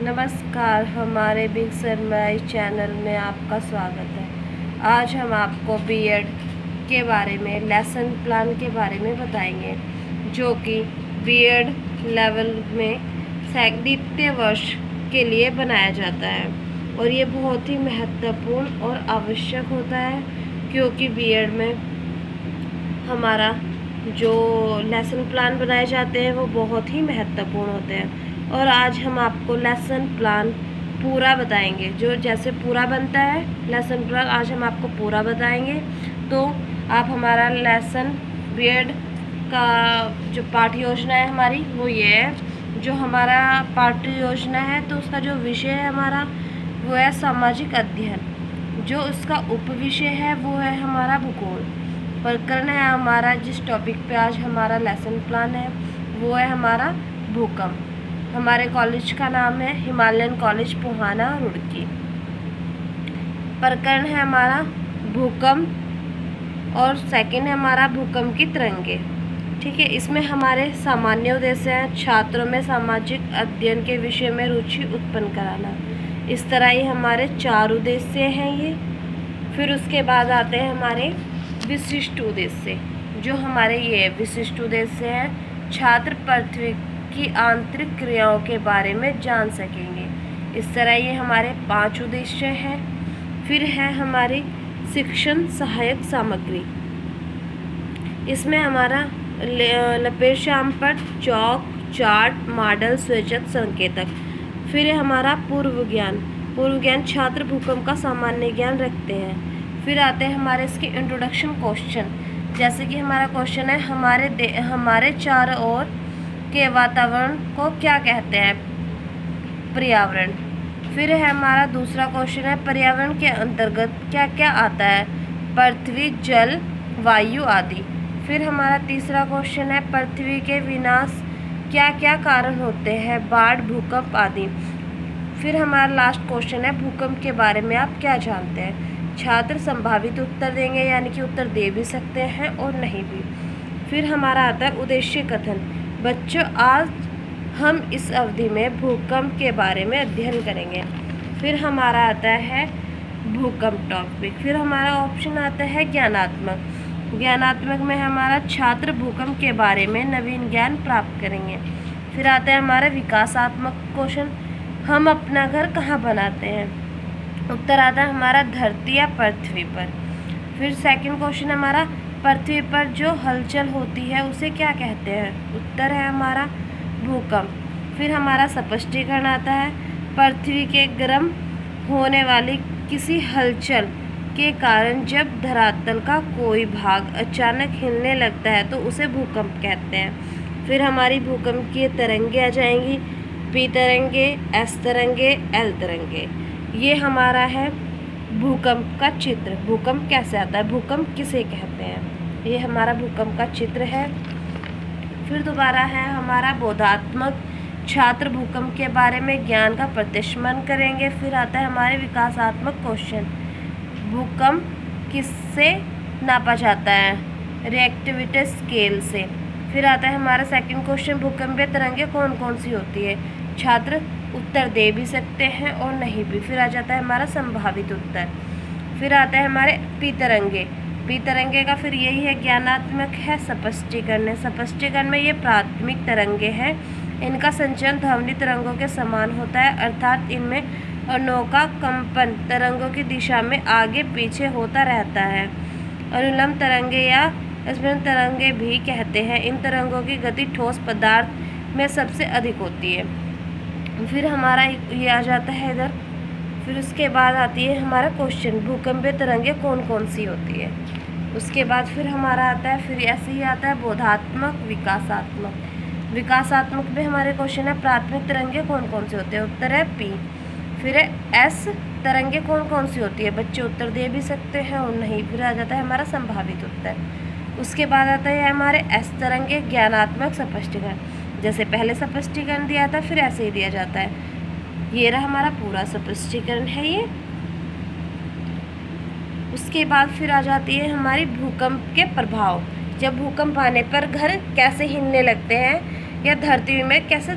नमस्कार, हमारे big सरमाई channel में आपका स्वागत है। आज हम आपको बीएड के बारे में, लेसन प्लान के बारे में बताएंगे, जो कि बीएड लेवल में द्वितीय वर्ष के लिए बनाया जाता है। और ये बहुत ही महत्वपूर्ण और आवश्यक होता है, क्योंकि बीएड में हमारा जो लेसन प्लान बनाए जाते हैं वो बहुत ही महत्वपूर्ण होते हैं। और आज हम आपको लेसन प्लान पूरा बताएंगे, जो जैसे पूरा बनता है लेसन प्लान, आज हम आपको पूरा बताएंगे। तो आप हमारा लेसन बीएड का जो पाठ्य योजना है हमारी वो ये है। जो हमारा पाठ्य योजना है तो उसका जो विषय है हमारा वो है सामाजिक अध्ययन। जो उसका उपविषय है वो है हमारा भूगोल। प्रकरण है हमारा, जिस टॉपिक पे आज हमारा लेसन प्लान है वो है हमारा भूकंप। हमारे कॉलेज का नाम है हिमालयन कॉलेज पोहाना, रुड़की। प्रकरण है हमारा भूकंप और सेकंड है हमारा भूकंप की तरंगे। ठीक है, इसमें हमारे सामान्य उद्देश्य हैं छात्रों में सामाजिक अध्ययन के विषय में रुचि उत्पन्न कराना। इस तरह ही हमारे 4 उद्देश्य हैं ये। फिर उसके बाद आते हैं हमारे विशिष्ट उद्देश्य, जो हमारे ये विशिष्ट उद्देश्य हैं छात्र पृथ्वी की आंतरिक क्रियाओं के बारे में जान सकेंगे। इस तरह ये हमारे 5 उद्देश्य हैं। फिर है हमारी शिक्षण सहायक सामग्री। इसमें हमारा लपेट श्याम पर चौक, चार्ट, मॉडल, सूचक, संकेतक। फिर है हमारा पूर्व ज्ञान छात्र भूकंप का सामान्य ज्ञान रखते हैं। फिर आते हैं हमारे इसके इंट्रोडक्शन क्वेश्चन, जैसे कि हमारा क्वेश्चन है हमारे चारों ओर के वातावरण को क्या कहते हैं? पर्यावरण। फिर है हमारा दूसरा क्वेश्चन है पर्यावरण के अंतर्गत क्या क्या आता है? पृथ्वी, जल, वायु आदि। फिर हमारा तीसरा क्वेश्चन है पृथ्वी के विनाश क्या क्या कारण होते हैं? बाढ़, भूकंप आदि। फिर हमारा लास्ट क्वेश्चन है भूकंप के बारे में आप क्या जानते हैं? छात्र संभावित उत्तर देंगे, यानी कि उत्तर दे भी सकते हैं और नहीं भी। फिर हमारा आता है उद्देश्य कथन। बच्चों, आज हम इस अवधि में भूकंप के बारे में अध्ययन करेंगे। फिर हमारा आता है भूकंप टॉपिक। फिर हमारा ऑप्शन आता है ज्ञानात्मक में हमारा छात्र भूकंप के बारे में नवीन ज्ञान प्राप्त करेंगे। फिर आता है हमारा विकासात्मक क्वेश्चन, हम अपना घर कहाँ बनाते हैं? उत्तर आता है हमारा धरती या पृथ्वी पर। फिर सेकंड क्वेश्चन हमारा पृथ्वी पर जो हलचल होती है उसे क्या कहते हैं? उत्तर है हमारा भूकंप। फिर हमारा स्पष्टीकरण आता है पृथ्वी के गर्म होने वाली किसी हलचल के कारण जब धरातल का कोई भाग अचानक हिलने लगता है तो उसे भूकंप कहते हैं। फिर हमारी भूकंप की तरंगे आ जाएंगी, पी तरंगे, एस तरंगे, एल तरंगे। ये हमारा है भूकंप का चित्र। भूकंप कैसे आता है, भूकंप किसे कहते हैं, ये हमारा भूकंप का चित्र है। फिर दोबारा है हमारा बोधात्मक, छात्र भूकंप के बारे में ज्ञान का प्रतिष्ठित करेंगे। फिर आता है हमारे विकासात्मक क्वेश्चन, भूकंप किससे नापा जाता है? रिएक्टिविटी स्केल से। फिर आता है हमारा सेकंड क्वेश्चन, भूकंपीय तरंगे कौन कौन सी होती है? छात्र उत्तर दे भी सकते हैं और नहीं भी। फिर आ जाता है हमारा संभावित उत्तर। फिर आता है हमारे पी तरंगे का फिर यही है ज्ञानात्मक है स्पष्टीकरण में ये प्राथमिक तरंगे हैं। इनका संचरण ध्वनि तरंगों के समान होता है, अर्थात इनमें अणुओं का कंपन तरंगों की दिशा में आगे पीछे होता रहता है। अनुलंब तरंगे या स्पिन तरंगे भी कहते हैं। इन तरंगों की गति ठोस पदार्थ में सबसे अधिक होती है। फिर हमारा ये आ जाता है इधर। फिर उसके बाद आती है हमारा क्वेश्चन, भूकंपीय तरंगे कौन कौन सी होती है? उसके बाद फिर हमारा आता है, फिर ऐसे ही आता है बोधात्मक, विकासात्मक में हमारे क्वेश्चन है प्राथमिक तरंगे कौन कौन सी होते हैं? उत्तर है पी। फिर है एस तरंगे कौन कौन सी होती है? बच्चे उत्तर दे भी सकते हैं और नहीं। फिर आ जाता है हमारा संभावित उत्तर। उसके बाद आता है हमारे एस तरंगे ज्ञानात्मक स्पष्टीकरण, जैसे पहले स्पष्टीकरण दिया था फिर ऐसे ही दिया जाता है। ये रहा हमारा पूरा स्पष्टीकरण है ये। उसके बाद फिर आ जाती है हमारी भूकंप के प्रभाव। जब भूकंप आने पर घर कैसे हिलने लगते हैं या धरती में कैसे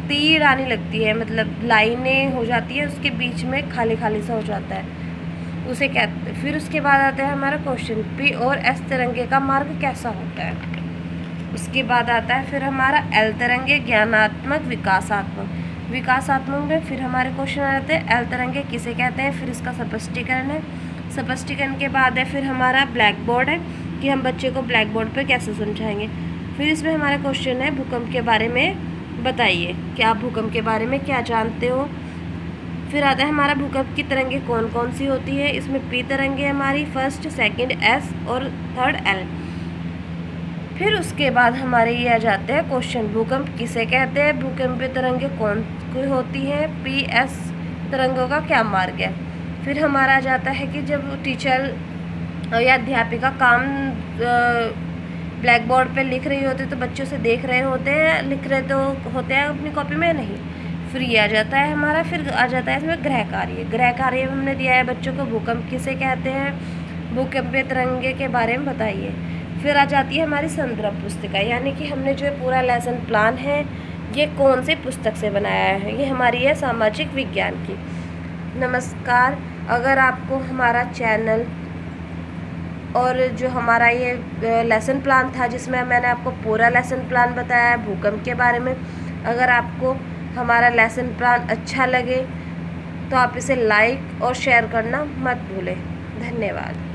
तीर आने लगती है, मतलब लाइनें हो जाती है, उसके बीच में खाली खाली सा हो जाता है, उसे कहते। फिर उसके बाद आता है हमारा क्वेश्चन, पी और एस तिरंगे का मार्ग कैसा होता है। उसके बाद आता है फिर हमारा एल तिरंगे ज्ञानात्मक विकासात्मक में फिर हमारे क्वेश्चन आ जाते हैं, एल तिरंगे किसे कहते हैं, फिर इसका स्पष्टीकरण है। स्पष्टीकरण के बाद है फिर हमारा ब्लैक बोर्ड है कि हम बच्चे को ब्लैक बोर्ड पर कैसे समझाएंगे। फिर इसमें हमारा क्वेश्चन है भूकंप के बारे में बताइए, क्या आप भूकंप के बारे में क्या जानते हो। फिर आता है हमारा भूकंप की तरंगे कौन कौन सी होती है। इसमें पी तरंगे हमारी, फर्स्ट, सेकंड एस और थर्ड एल। फिर उसके बाद हमारे ये आ जाते हैं क्वेश्चन, भूकंप किसे कहते हैं, भूकंपीय तरंगे कौन सी होती हैं, पी एस तरंगों का क्या मार्ग है। फिर हमारा आ जाता है कि जब टीचर या अध्यापिका काम ब्लैक बोर्ड पे लिख रही होती है तो बच्चों से देख रहे होते हैं, लिख रहे तो होते हैं अपनी कॉपी में नहीं। फिर ये आ जाता है हमारा, फिर आ जाता है इसमें गृह कार्य। गृह कार्य में हमने दिया है बच्चों को भूकंप किसे कहते हैं, भूकंपीय तरंगे के बारे में बताइए। फिर आ जाती है हमारी संदर्भ पुस्तिका, यानी कि हमने जो पूरा लेसन प्लान है ये कौन सी पुस्तक से बनाया है, ये हमारी है सामाजिक विज्ञान की। नमस्कार, अगर आपको हमारा चैनल और जो हमारा ये लेसन प्लान था जिसमें मैंने आपको पूरा लेसन प्लान बताया है भूकंप के बारे में, अगर आपको हमारा लेसन प्लान अच्छा लगे तो आप इसे लाइक और शेयर करना मत भूलें। धन्यवाद।